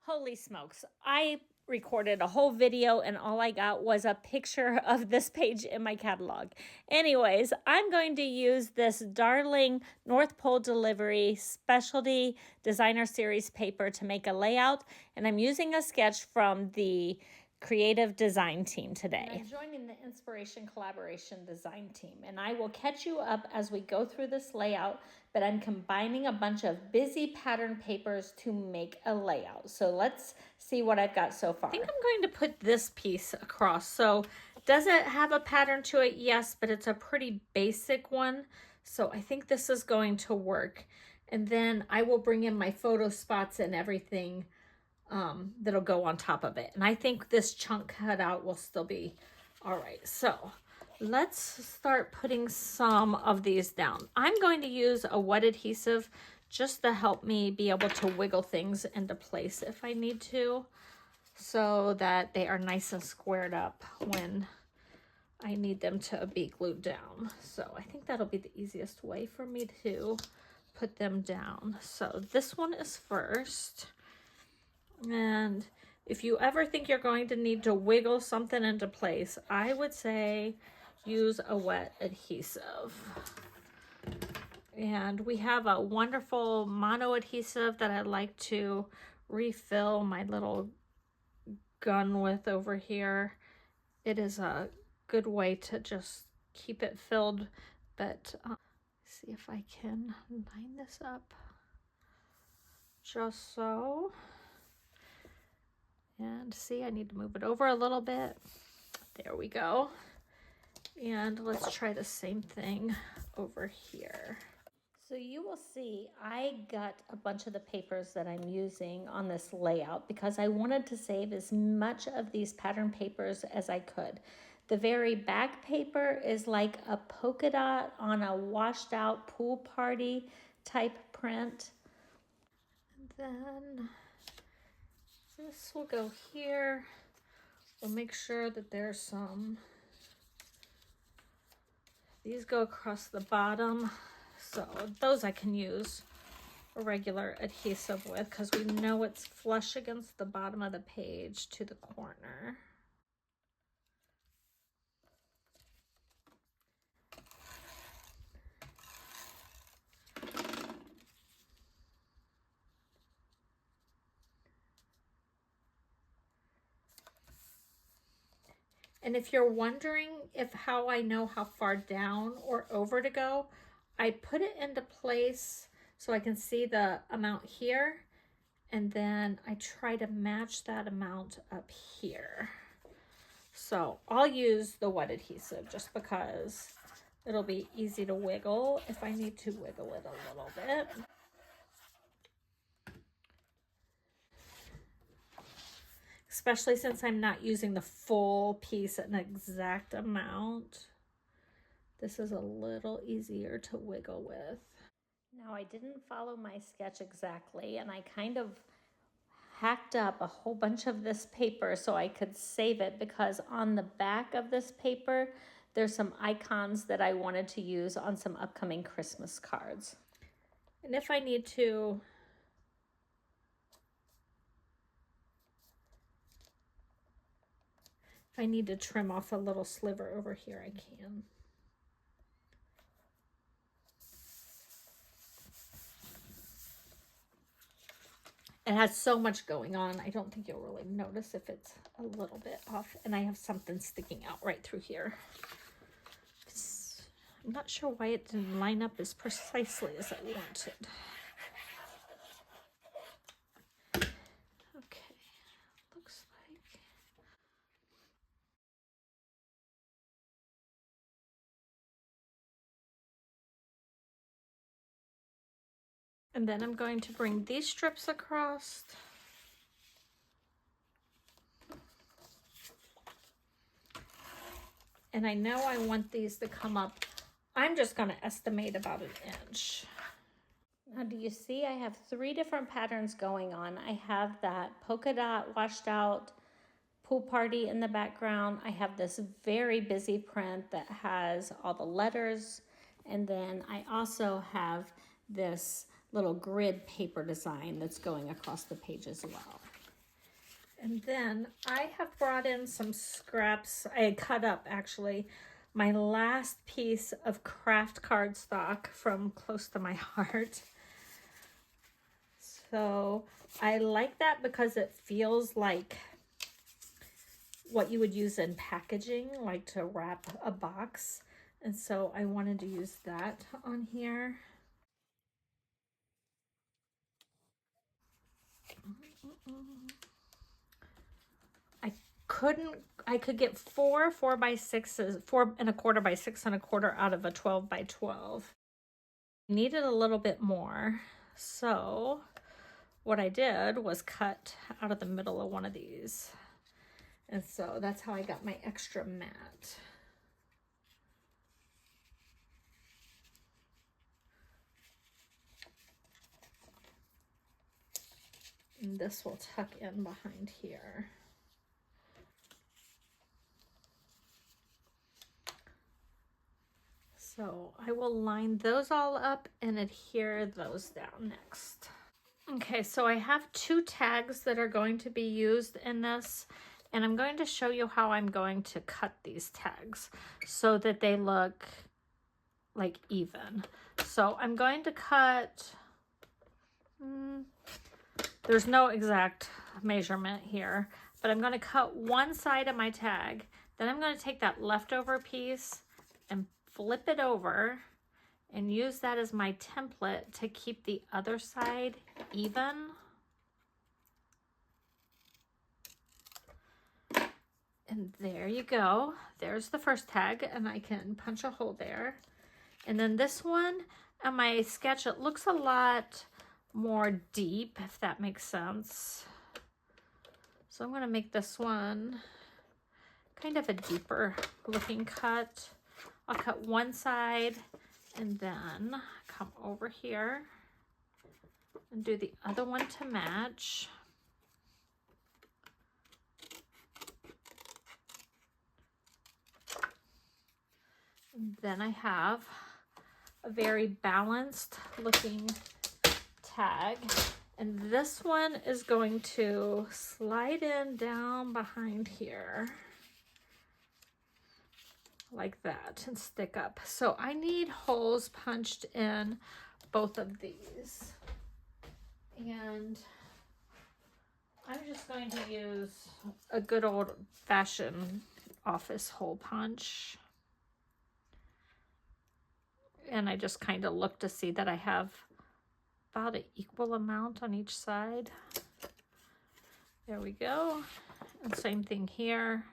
Holy smokes. I recorded a whole video and all I got was a picture of this page in my catalog. Anyways, I'm going to use this darling North Pole Delivery Specialty Designer Series paper to make a layout, and I'm using a sketch from the creative design team today. And I'm joining the Inspiration Collaboration design team, and I will catch you up as we go through this layout, but I'm combining a bunch of busy pattern papers to make a layout. So let's see what I've got so far. I think I'm going to put this piece across. So does it have a pattern to it? Yes, but it's a pretty basic one. So I think this is going to work. And then I will bring in my photo spots and everything that'll go on top of it. And I think this chunk cutout will still be all right. So let's start putting some of these down. I'm going to use a wet adhesive just to help me be able to wiggle things into place if I need to, so that they are nice and squared up when I need them to be glued down. So I think that'll be the easiest way for me to put them down. So this one is first. And if you ever think you're going to need to wiggle something into place, I would say use a wet adhesive. And we have a wonderful mono adhesive that I like to refill my little gun with over here. It is a good way to just keep it filled, but see if I can line this up just so. And see, I need to move it over a little bit. There we go. And let's try the same thing over here. So you will see I got a bunch of the papers that I'm using on this layout because I wanted to save as much of these pattern papers as I could. The very back paper is like a polka dot on a washed out pool party type print. And then this will go here. We'll make sure that there's some. These go across the bottom. So those I can use a regular adhesive with because we know it's flush against the bottom of the page to the corner. And if you're wondering how I know how far down or over to go, I put it into place so I can see the amount here, and then I try to match that amount up here. So I'll use the wet adhesive just because it'll be easy to wiggle if I need to wiggle it a little bit. Especially since I'm not using the full piece an exact amount. This is a little easier to wiggle with. Now I didn't follow my sketch exactly, and I kind of hacked up a whole bunch of this paper so I could save it, because on the back of this paper, there's some icons that I wanted to use on some upcoming Christmas cards. And if I need to, trim off a little sliver over here, I can. It has so much going on, I don't think you'll really notice if it's a little bit off. And I have something sticking out right through here. I'm not sure why it didn't line up as precisely as I wanted. Okay, looks like. And then I'm going to bring these strips across. And I know I want these to come up. I'm just going to estimate about 1 inch. Now, do you see I have 3 different patterns going on? I have that polka dot washed out pool party in the background. I have this very busy print that has all the letters. And then I also have this little grid paper design that's going across the page as well. And then I have brought in some scraps. I had cut up actually my last piece of craft cardstock from Close to My Heart. So I like that because it feels like what you would use in packaging, like to wrap a box. And so I wanted to use that on here. I could get 4 by 6s, 4¼ by 6¼ out of a 12 by 12. I needed a little bit more. So what I did was cut out of the middle of one of these. And so that's how I got my extra mat. And this will tuck in behind here. So I will line those all up and adhere those down next. Okay, so I have 2 tags that are going to be used in this, and I'm going to show you how I'm going to cut these tags so that they look like even. So I'm going to cut, there's no exact measurement here, but I'm going to cut one side of my tag. Then I'm going to take that leftover piece and flip it over and use that as my template to keep the other side even. And there you go. There's the first tag, and I can punch a hole there. And then this one on my sketch, it looks a lot more deep, if that makes sense. So I'm going to make this one kind of a deeper looking cut. I'll cut one side and then come over here and do the other one to match. And then I have a very balanced looking tag, and this one is going to slide in down behind here like that and stick up. So I need holes punched in both of these, and I'm just going to use a good old-fashioned office hole punch. And I just kind of look to see that I have about an equal amount on each side. There we go. And same thing here.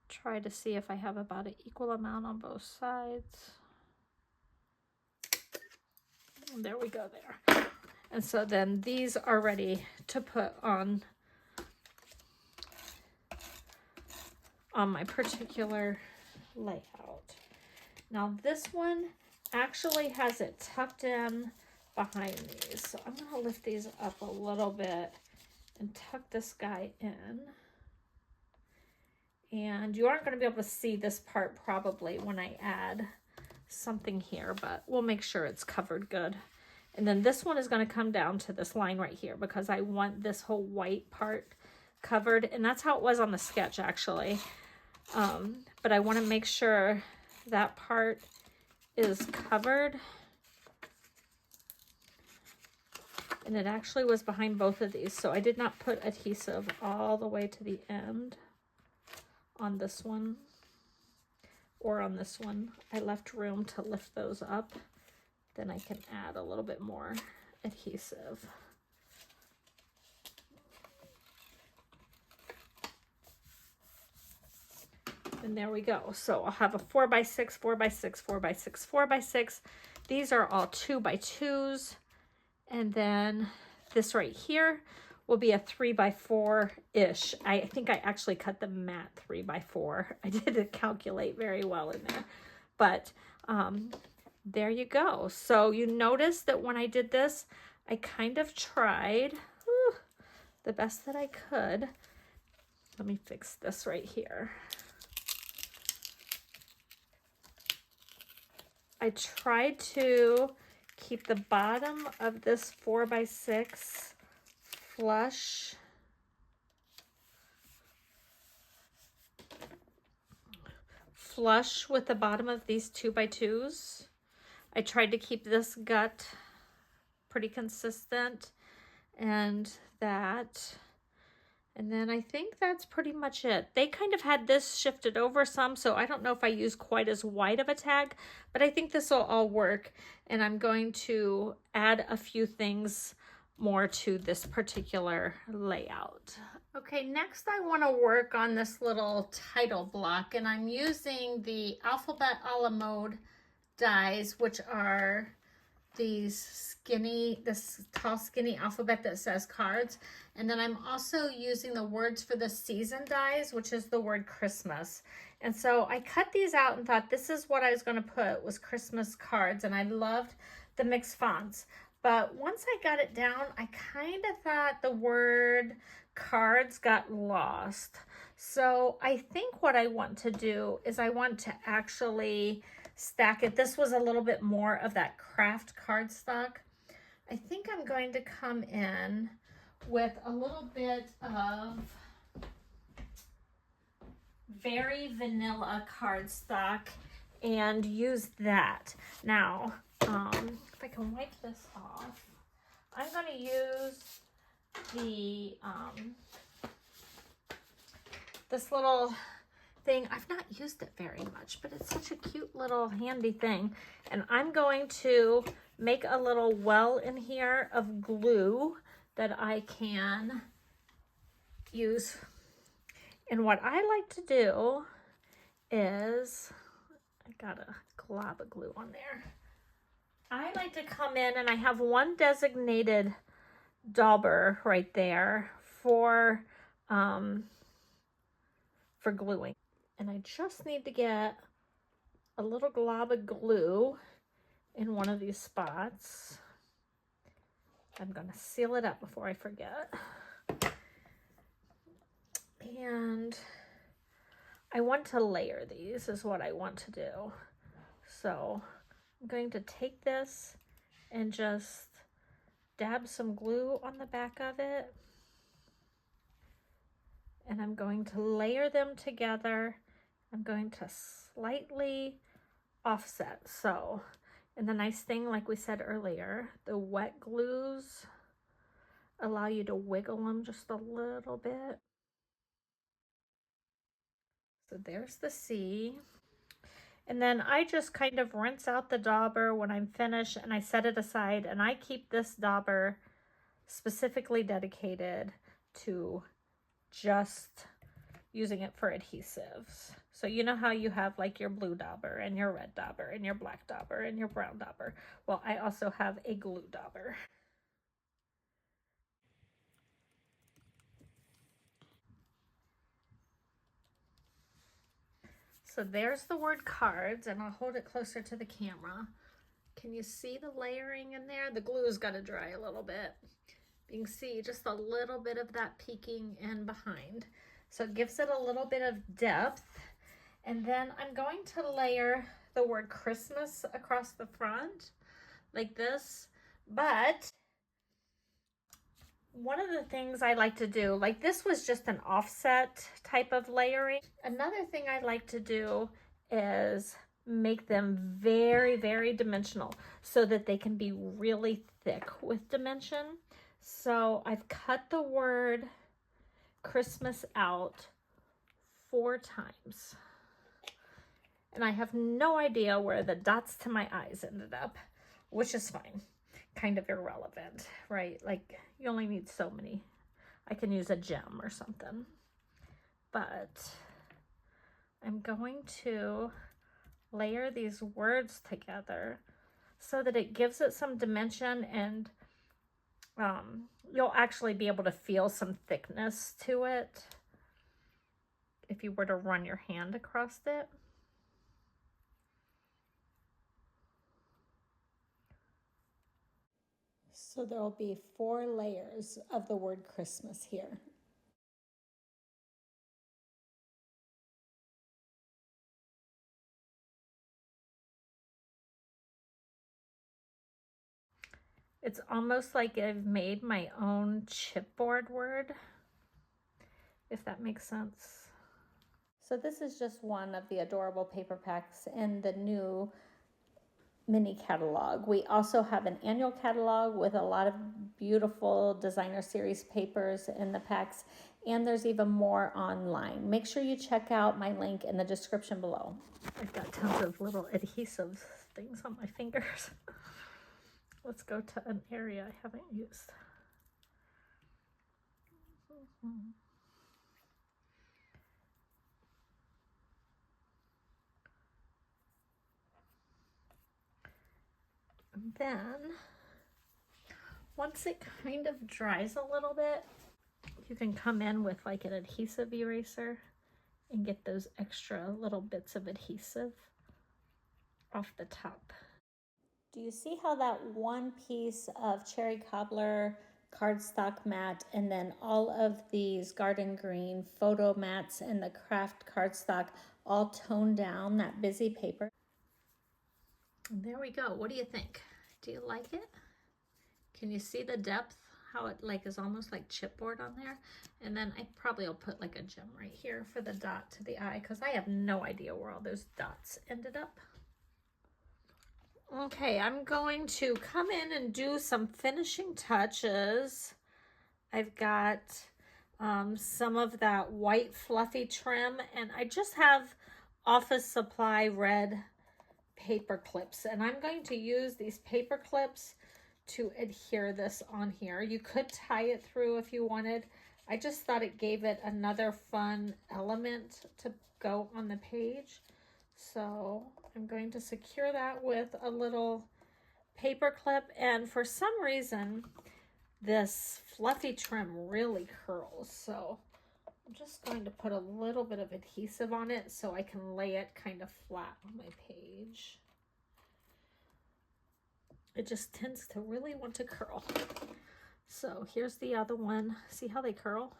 Try to see if I have about an equal amount on both sides. And there we go there. And so then these are ready to put on my particular layout. Now this one actually has it tucked in behind these. So I'm going to lift these up a little bit and tuck this guy in. And you aren't going to be able to see this part probably when I add something here, but we'll make sure it's covered good. And then this one is going to come down to this line right here because I want this whole white part covered. And that's how it was on the sketch actually. But I want to make sure that part is covered. And it actually was behind both of these. So I did not put adhesive all the way to the end on this one or on this one. I left room to lift those up. Then I can add a little bit more adhesive. And there we go. So I'll have a 4 by 6, 4 by 6, 4 by 6, 4 by 6. These are all 2 by 2s. And then this right here will be a 3 by 4-ish. I think I actually cut the mat 3 by 4. I didn't calculate very well in there. But there you go. So you notice that when I did this, I kind of tried the best that I could. Let me fix this right here. I tried to keep the bottom of this 4 by 6 flush flush with the bottom of these 2x2s. I tried to keep this gut pretty consistent and that. And then I think that's pretty much it. They kind of had this shifted over some, so I don't know if I use quite as wide of a tag, but I think this will all work. And I'm going to add a few things more to this particular layout. Okay, next I want to work on this little title block, and I'm using the Alphabet a la Mode dies, which are this tall skinny alphabet that says cards. And then I'm also using the words for the season dies, which is the word Christmas. And so I cut these out and thought this is what I was going to put was Christmas cards, and I loved the mixed fonts. But once I got it down, I kind of thought the word cards got lost. So I think what I want to do is I want to actually stack it. This was a little bit more of that craft cardstock. I think I'm going to come in with a little bit of very vanilla cardstock and use that. Now, if I can wipe this off, I'm going to use the this little thing. I've not used it very much, but it's such a cute little handy thing. And I'm going to make a little well in here of glue that I can use. And what I like to do is, I got a glob of glue on there. I like to come in and I have one designated dauber right there for gluing. And I just need to get a little glob of glue in one of these spots. I'm going to seal it up before I forget. And I want to layer these is what I want to do. So I'm going to take this and just dab some glue on the back of it. And I'm going to layer them together. I'm going to slightly offset. So, and the nice thing, like we said earlier, the wet glues allow you to wiggle them just a little bit. So there's the C. And then I just kind of rinse out the dauber when I'm finished and I set it aside, and I keep this dauber specifically dedicated to just using it for adhesives. So you know how you have like your blue dauber and your red dauber and your black dauber and your brown dauber? Well, I also have a glue dauber. So there's the word cards, and I'll hold it closer to the camera. Can you see the layering in there? The glue's got to dry a little bit. You can see just a little bit of that peeking in behind. So it gives it a little bit of depth. And then I'm going to layer the word Christmas across the front like this. But one of the things I like to do, like this was just an offset type of layering. Another thing I like to do is make them very, very dimensional so that they can be really thick with dimension. So I've cut the word Christmas out 4 times. And I have no idea where the dots to my eyes ended up, which is fine. Kind of irrelevant, right? Like you only need so many. I can use a gem or something. But I'm going to layer these words together so that it gives it some dimension, and you'll actually be able to feel some thickness to it if you were to run your hand across it. So there'll be 4 layers of the word Christmas here. It's almost like I've made my own chipboard word, if that makes sense. So this is just one of the adorable paper packs in the new mini catalog. We also have an annual catalog with a lot of beautiful designer series papers in the packs, and there's even more online. Make sure you check out my link in the description below. I've got tons of little adhesive things on my fingers. Let's go to an area I haven't used. And then, once it kind of dries a little bit, you can come in with like an adhesive eraser and get those extra little bits of adhesive off the top. Do you see how that one piece of cherry cobbler cardstock mat and then all of these garden green photo mats and the craft cardstock all toned down that busy paper? And there we go. What do you think? Do you like it? Can you see the depth? How it like is almost like chipboard on there? And then I probably will put like a gem right here for the dot to the eye, because I have no idea where all those dots ended up. Okay, I'm going to come in and do some finishing touches. I've got some of that white fluffy trim, and I just have Office Supply red paper clips, and I'm going to use these paper clips to adhere this on here. You could tie it through if you wanted. I just thought it gave it another fun element to go on the page. So I'm going to secure that with a little paper clip, and for some reason this fluffy trim really curls, so I'm just going to put a little bit of adhesive on it so I can lay it kind of flat on my page. It just tends to really want to curl. So here's the other one. See how they curl?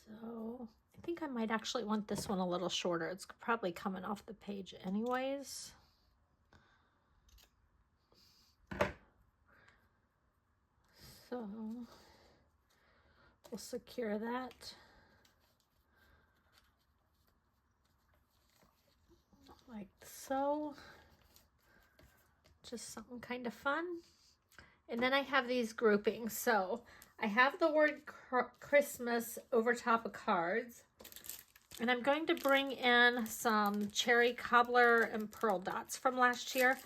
So I think I might actually want this one a little shorter. It's probably coming off the page anyways. So we'll secure that. Like so. Just something kind of fun. And then I have these groupings. So I have the word Christmas over top of cards. And I'm going to bring in some cherry cobbler and pearl dots from last year.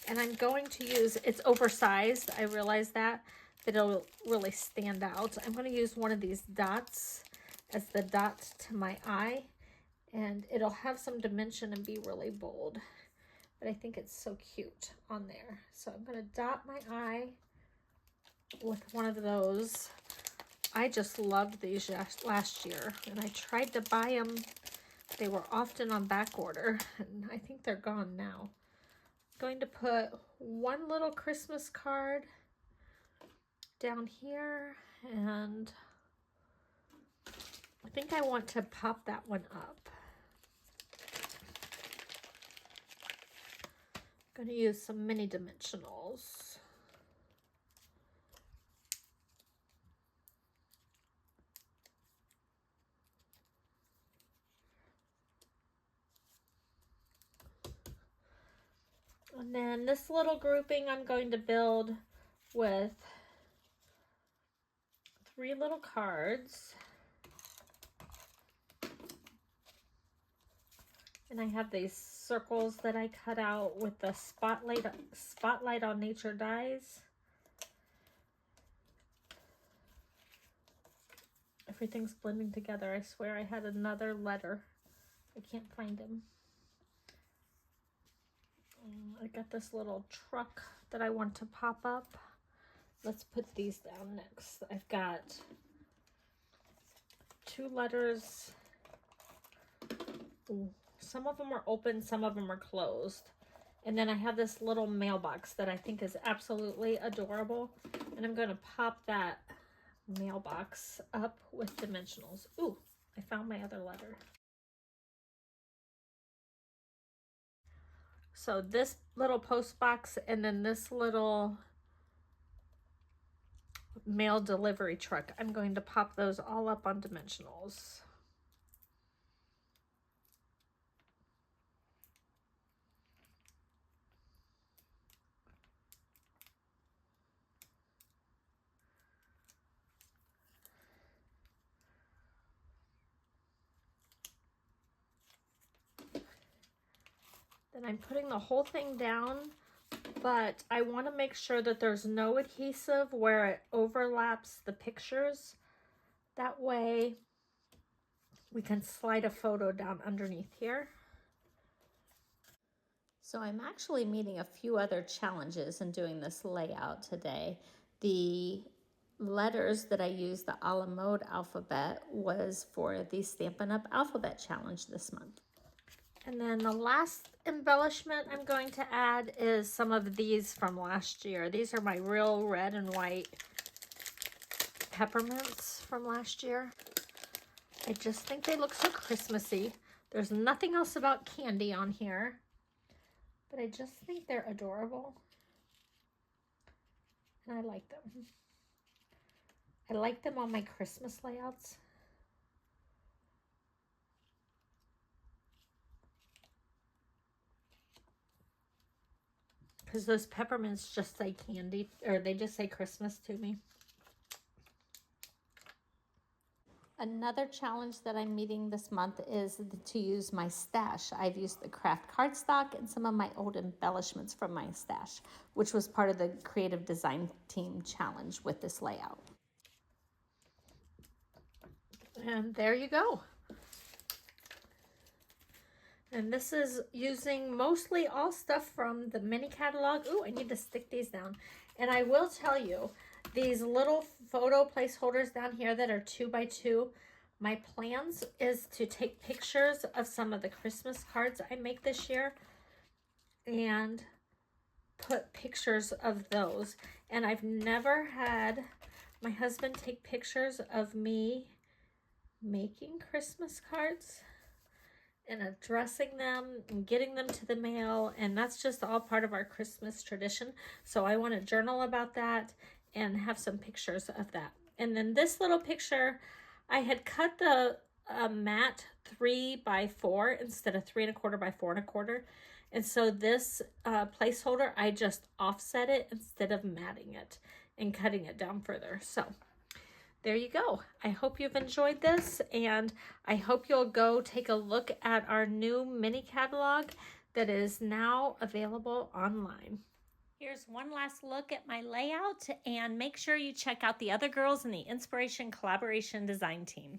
And I'm going to use, it's oversized, I realize that, but it'll really stand out. I'm going to use one of these dots as the dot to my eye. And it'll have some dimension and be really bold. But I think it's so cute on there. So I'm going to dot my eye with one of those. I just loved these last year, and I tried to buy them. They were often on back order, and I think they're gone now. I'm going to put one little Christmas card down here, and I think I want to pop that one up. I'm going to use some mini dimensionals. And then this little grouping I'm going to build with 3 little cards. And I have these circles that I cut out with the Spotlight on Nature dies. Everything's blending together. I swear I had another letter. I can't find him. I got this little truck that I want to pop up. Let's put these down next. I've got 2 letters. Ooh. Some of them are open, some of them are closed. And then I have this little mailbox that I think is absolutely adorable. And I'm going to pop that mailbox up with dimensionals. Ooh, I found my other letter. So this little post box and then this little mail delivery truck. I'm going to pop those all up on dimensionals. Then I'm putting the whole thing down, but I want to make sure that there's no adhesive where it overlaps the pictures. That way we can slide a photo down underneath here. So I'm actually meeting a few other challenges in doing this layout today. The letters that I used, the a la mode alphabet, was for the Stampin' Up! Alphabet Challenge this month. And then the last embellishment I'm going to add is some of these from last year. These are my real red and white peppermints from last year. I just think they look so Christmassy. There's nothing else about candy on here, but I just think they're adorable. And I like them. I like them on my Christmas layouts. Because those peppermints just say candy, or they just say Christmas to me. Another challenge that I'm meeting this month is to use my stash. I've used the craft cardstock and some of my old embellishments from my stash, which was part of the creative design team challenge with this layout. And there you go. And this is using mostly all stuff from the mini catalog. Ooh, I need to stick these down. And I will tell you, these little photo placeholders down here that are 2x2, my plans is to take pictures of some of the Christmas cards I make this year and put pictures of those. And I've never had my husband take pictures of me making Christmas cards and addressing them and getting them to the mail, and that's just all part of our Christmas tradition. So I want to journal about that and have some pictures of that. And then this little picture, I had cut the mat 3x4 instead of 3 1/4 by 4 1/4, and so this placeholder, I just offset it instead of matting it and cutting it down further. So there you go. I hope you've enjoyed this, and I hope you'll go take a look at our new mini catalog that is now available online. Here's one last look at my layout, and make sure you check out the other girls in the Inspiration Collaboration Design Team.